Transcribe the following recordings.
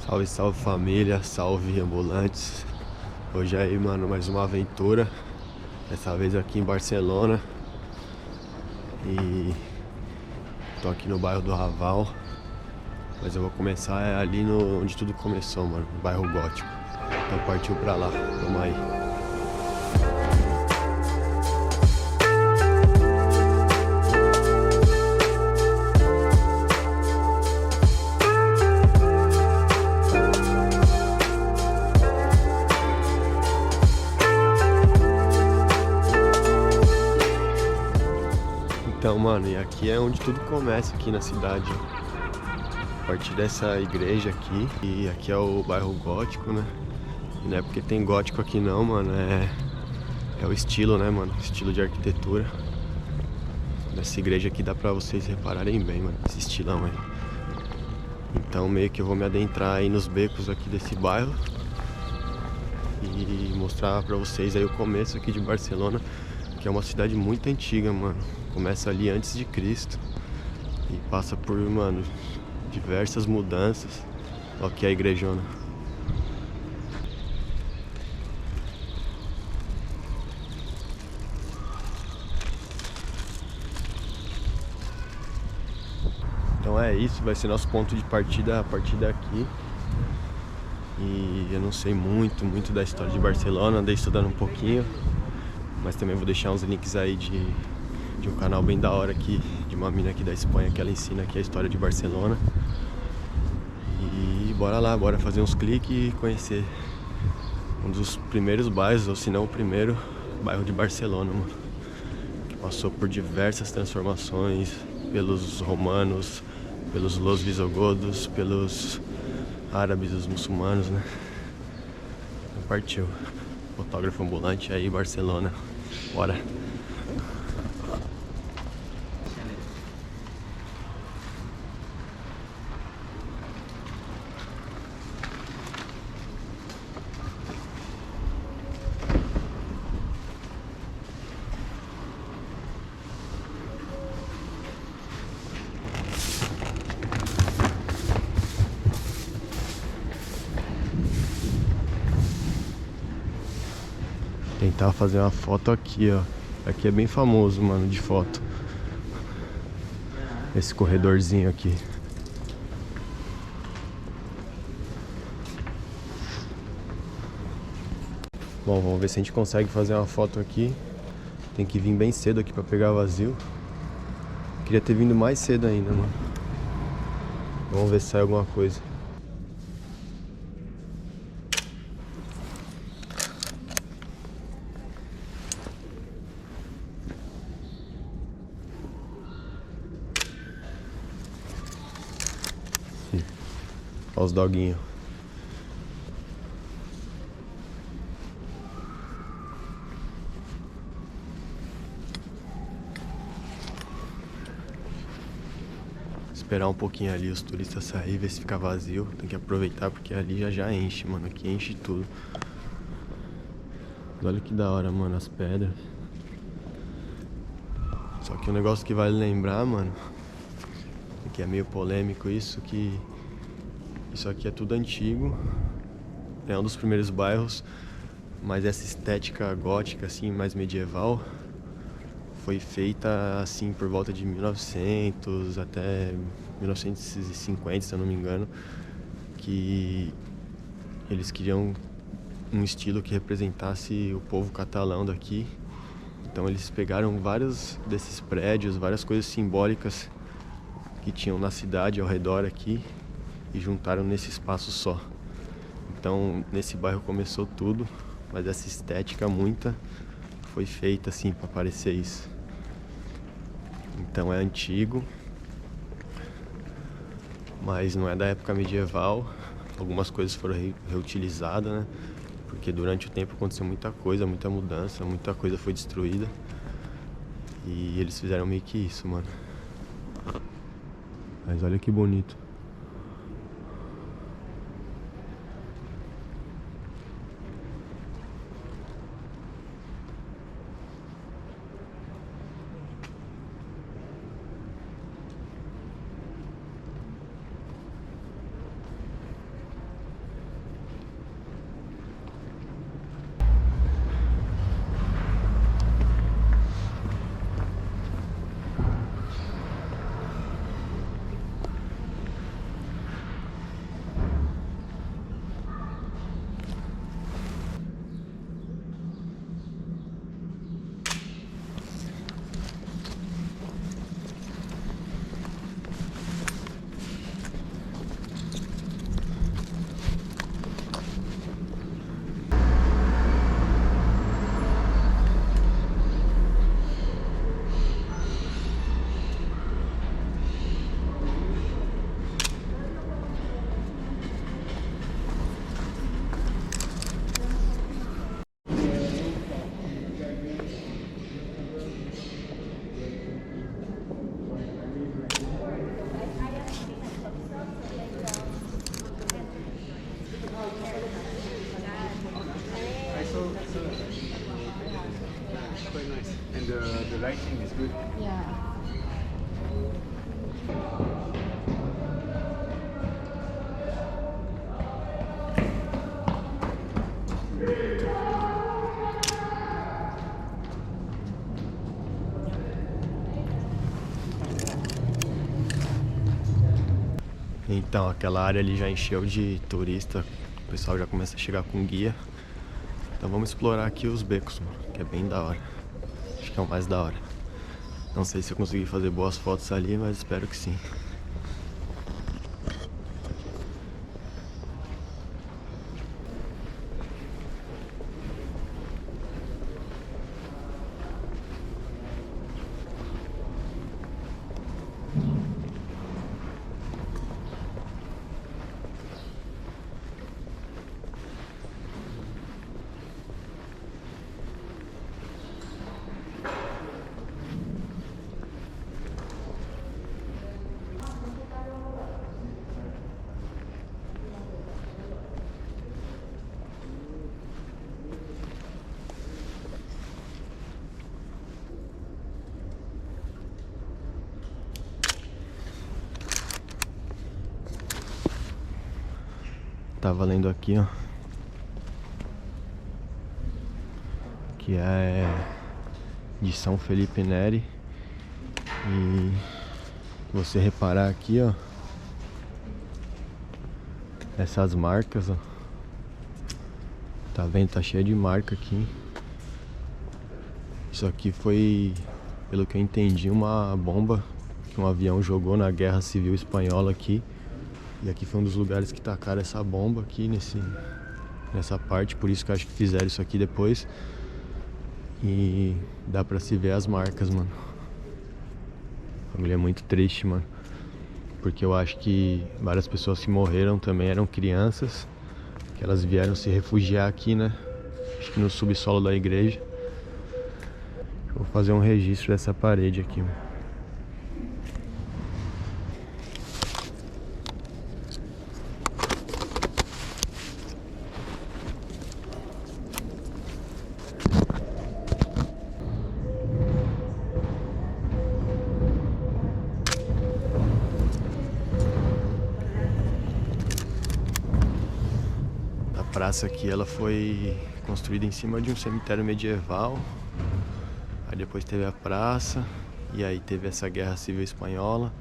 Salve, salve família, salve ambulantes. Hoje aí, mano, mais uma aventura. Dessa vez aqui em Barcelona. E tô aqui no bairro do Raval. Mas eu vou começar ali onde tudo começou, mano, no bairro Gótico. Então partiu pra lá, vamos aí. Então, mano, e aqui é onde tudo começa aqui na cidade. A partir dessa igreja aqui, e aqui é o bairro Gótico, né? E não é porque tem gótico aqui não, mano, é o estilo, né, mano? Estilo de arquitetura. Nessa igreja aqui dá pra vocês repararem bem, mano, esse estilão aí. Então meio que eu vou me adentrar aí nos becos aqui desse bairro e mostrar pra vocês aí o começo aqui de Barcelona, que é uma cidade muito antiga, mano. Começa ali antes de Cristo e passa por, mano, diversas mudanças. Ó, aqui é a igrejona. Então é isso, vai ser nosso ponto de partida a partir daqui. E eu não sei muito da história de Barcelona, andei estudando um pouquinho, mas também vou deixar uns links aí de um canal bem da hora aqui, de uma mina aqui da Espanha, que ela ensina aqui a história de Barcelona. E bora lá, bora fazer uns cliques e conhecer um dos primeiros bairros, ou se não o primeiro bairro de Barcelona, mano, que passou por diversas transformações pelos romanos, pelos Los Visigodos, pelos árabes, os muçulmanos, né? Então partiu. Fotógrafo ambulante aí, Barcelona. Bora! Tentar fazer uma foto aqui, ó. Aqui é bem famoso, mano, de foto. Esse corredorzinho aqui. Bom, vamos ver se a gente consegue fazer uma foto aqui. Tem que vir bem cedo aqui pra pegar vazio. Queria ter vindo mais cedo ainda, mano. Vamos ver se sai alguma coisa. Olha os doguinhos. Esperar um pouquinho ali os turistas saírem, ver se fica vazio. Tem que aproveitar porque ali já enche, mano. Aqui enche tudo. Olha que da hora, mano, as pedras. Só que um negócio que vale lembrar, mano, que é meio polêmico isso, que isso aqui é tudo antigo. É um dos primeiros bairros, mas essa estética gótica, assim, mais medieval, foi feita, assim, por volta de 1900 até 1950, se eu não me engano, que eles queriam um estilo que representasse o povo catalão daqui. Então eles pegaram vários desses prédios, várias coisas simbólicas que tinham na cidade ao redor aqui e juntaram nesse espaço só. Então nesse bairro começou tudo, mas essa estética muita foi feita assim para parecer isso. Então é antigo, mas não é da época medieval. Algumas coisas foram reutilizadas, né? Porque durante o tempo aconteceu muita coisa, muita mudança, muita coisa foi destruída. E eles fizeram meio que isso, mano. Mas olha que bonito. I saw quite nice, and the lighting is good. Yeah. Então, aquela área ali já encheu de turista, o pessoal já começa a chegar com guia. Então vamos explorar aqui os becos, mano, que é bem da hora. Acho que é o mais da hora. Não sei se eu consegui fazer boas fotos ali, mas espero que sim. Tava lendo aqui, ó, que é de São Felipe Neri. E você reparar aqui, ó, essas marcas, ó, tá vendo? Tá cheio de marca aqui. Isso aqui foi, pelo que eu entendi, uma bomba que um avião jogou na Guerra Civil Espanhola aqui. E aqui foi um dos lugares que tacaram essa bomba aqui nessa parte, por isso que eu acho que fizeram isso aqui depois. E dá pra se ver as marcas, mano. A família é muito triste, mano, porque eu acho que várias pessoas que morreram também eram crianças, que elas vieram se refugiar aqui, né? Acho que no subsolo da igreja. Vou fazer um registro dessa parede aqui, mano. A praça aqui, ela foi construída em cima de um cemitério medieval. Aí depois teve a praça, e aí teve essa Guerra Civil Espanhola.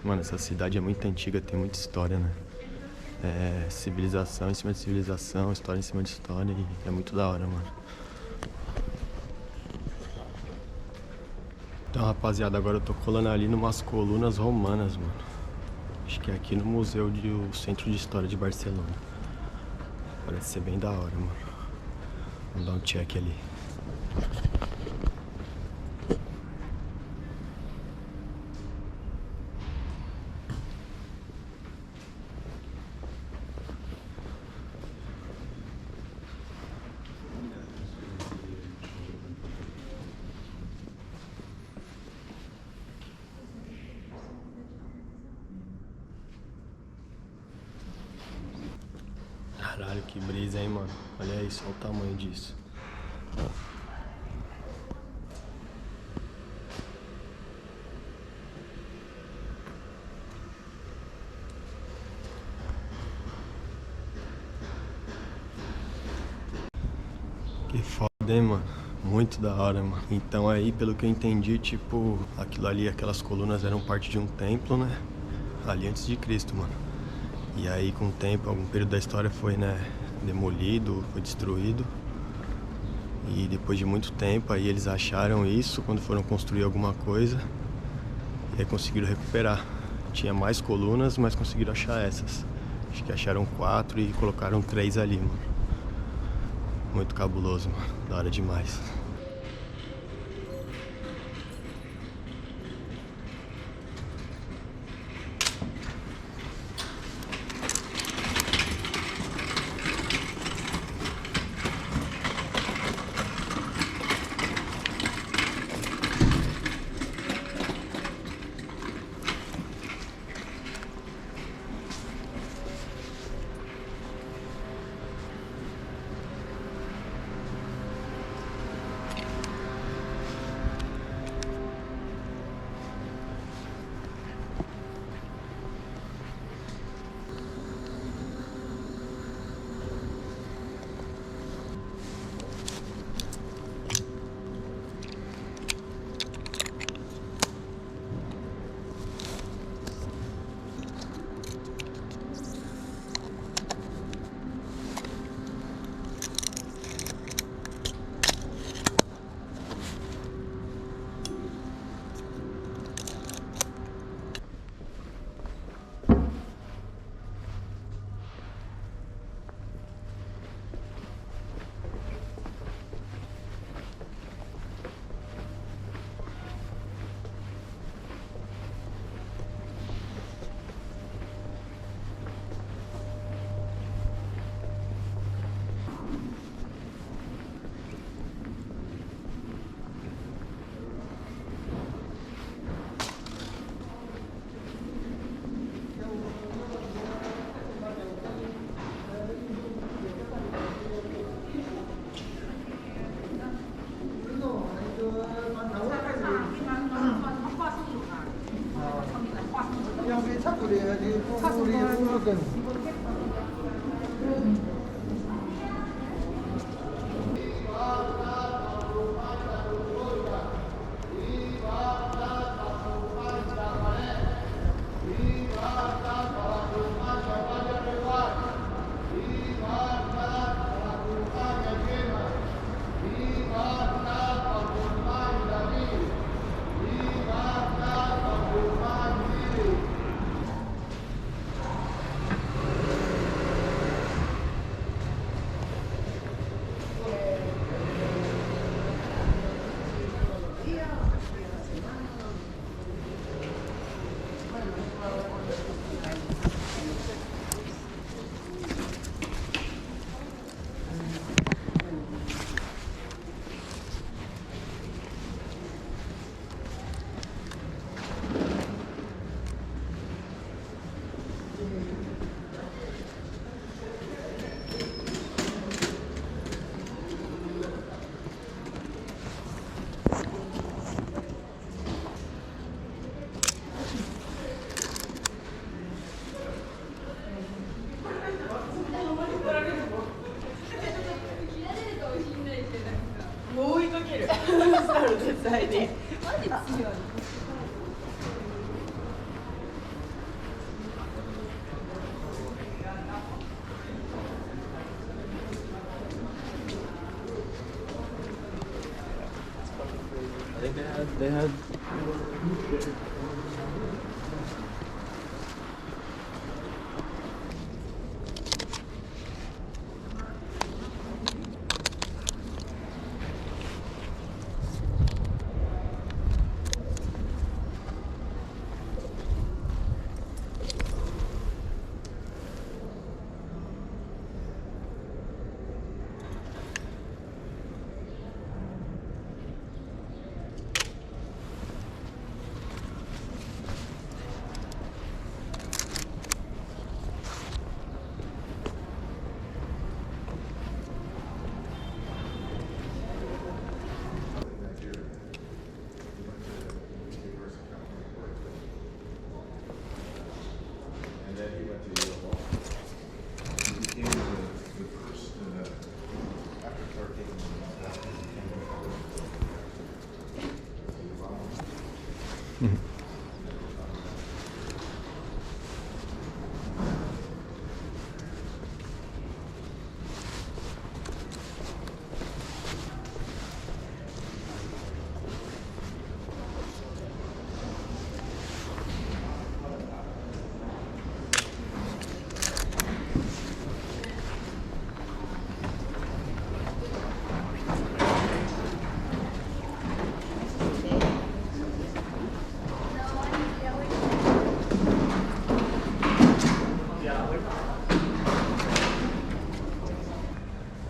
Mano, essa cidade é muito antiga, tem muita história, né? É civilização em cima de civilização, história em cima de história, e é muito da hora, mano. Então, rapaziada, agora eu tô colando ali numas colunas romanas, mano. Acho que é aqui no Museu do Centro de História de Barcelona. Parece ser bem da hora, mano. Vamos dar um check ali. Caralho, que brisa, hein, mano. Olha isso, olha o tamanho disso. Que foda, hein, mano. Muito da hora, mano. Então aí, pelo que eu entendi, tipo, aquilo ali, aquelas colunas eram parte de um templo, né? Ali antes de Cristo, mano. E aí, com o tempo, algum período da história foi, né, demolido, foi destruído. E depois de muito tempo, aí eles acharam isso quando foram construir alguma coisa. E aí conseguiram recuperar. Tinha mais colunas, mas conseguiram achar essas. Acho que acharam 4 e colocaram 3 ali, mano. Muito cabuloso, mano. Da hora demais. Sai maledizione. I think they had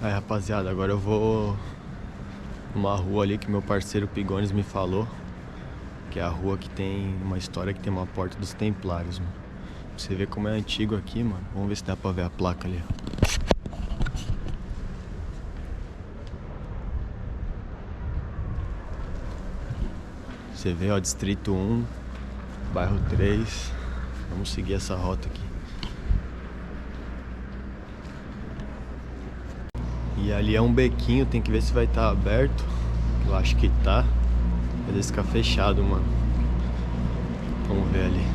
Aí, rapaziada, agora eu vou numa rua ali que meu parceiro Pigones me falou, que é a rua que tem uma história que tem uma porta dos Templários, mano. Pra você ver como é antigo aqui, mano. Vamos ver se dá pra ver a placa ali, ó. Você vê, ó, Distrito 1, Bairro 3. Vamos seguir essa rota aqui. E ali é um bequinho, tem que ver se vai estar aberto. Eu acho que tá. Às vezes fica fechado, mano. Vamos ver ali.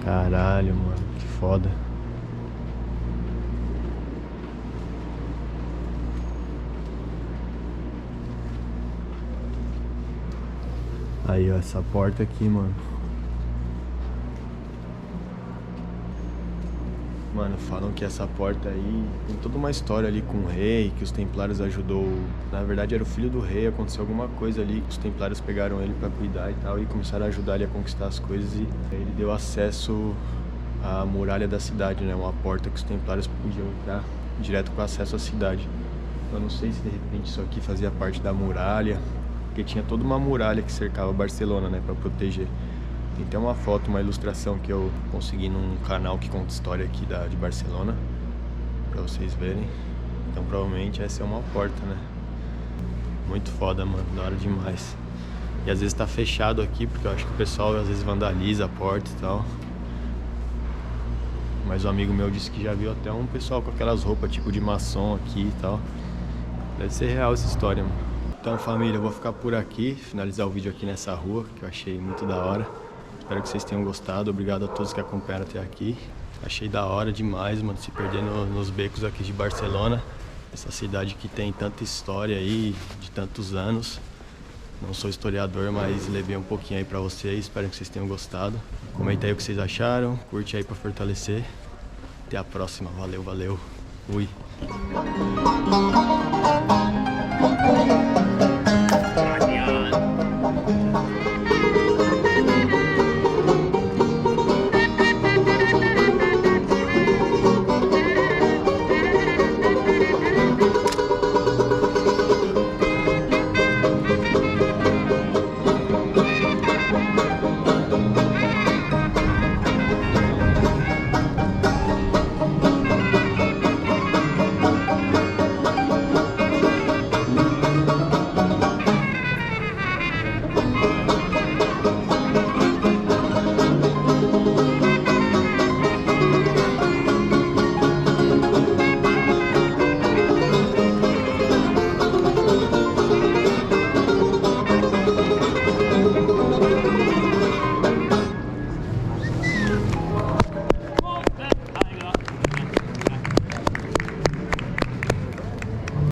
Caralho, mano, que foda. Aí, ó, essa porta aqui, mano. Mano, falam que essa porta aí tem toda uma história ali com o rei, que os Templários ajudou. Na verdade era o filho do rei, aconteceu alguma coisa ali, os Templários pegaram ele pra cuidar e tal, e começaram a ajudar ele a conquistar as coisas, e ele deu acesso à muralha da cidade, né? Uma porta que os Templários podiam entrar direto com acesso à cidade. Eu não sei se de repente isso aqui fazia parte da muralha, porque tinha toda uma muralha que cercava Barcelona, né, pra proteger. Tem até uma foto, uma ilustração que eu consegui num canal que conta história aqui de Barcelona, pra vocês verem. Então provavelmente essa é uma porta, né? Muito foda, mano, da hora demais. E às vezes tá fechado aqui, porque eu acho que o pessoal às vezes vandaliza a porta e tal. Mas um amigo meu disse que já viu até um pessoal com aquelas roupas tipo de maçom aqui e tal. Deve ser real essa história, mano. Então, família, eu vou ficar por aqui, finalizar o vídeo aqui nessa rua, que eu achei muito da hora. Espero que vocês tenham gostado. Obrigado a todos que acompanharam até aqui. Achei da hora demais, mano, se perder nos becos aqui de Barcelona. Essa cidade que tem tanta história aí, de tantos anos. Não sou historiador, mas levei um pouquinho aí pra vocês. Espero que vocês tenham gostado. Comenta aí o que vocês acharam. Curte aí pra fortalecer. Até a próxima. Valeu, valeu. Fui.